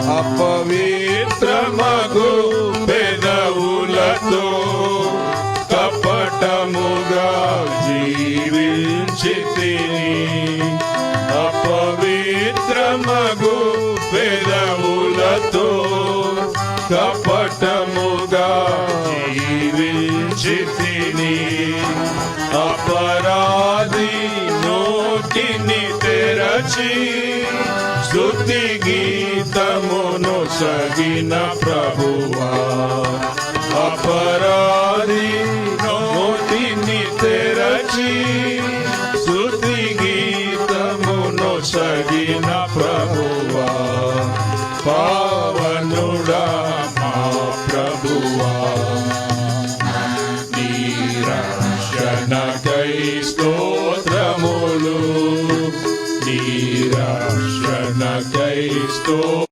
అపవిత్రమగు పెదవులతో కపటముగా జీవించితిని. అపవిత్రమగు పెదవులతో కపటముగా జీవించితిని. అపరాధి నోటిని తెరచి స్తుతి గీతమును సగిన ప్రభువా. అపరాధి నోటిని తెరచి స్తుతి గీతమును సగిన ప్రభువా. పావనుడా మా ప్రభువా, నీ రక్షణకై స్తోత్రములు, నీ రక్షణకై స్తోత్రములు.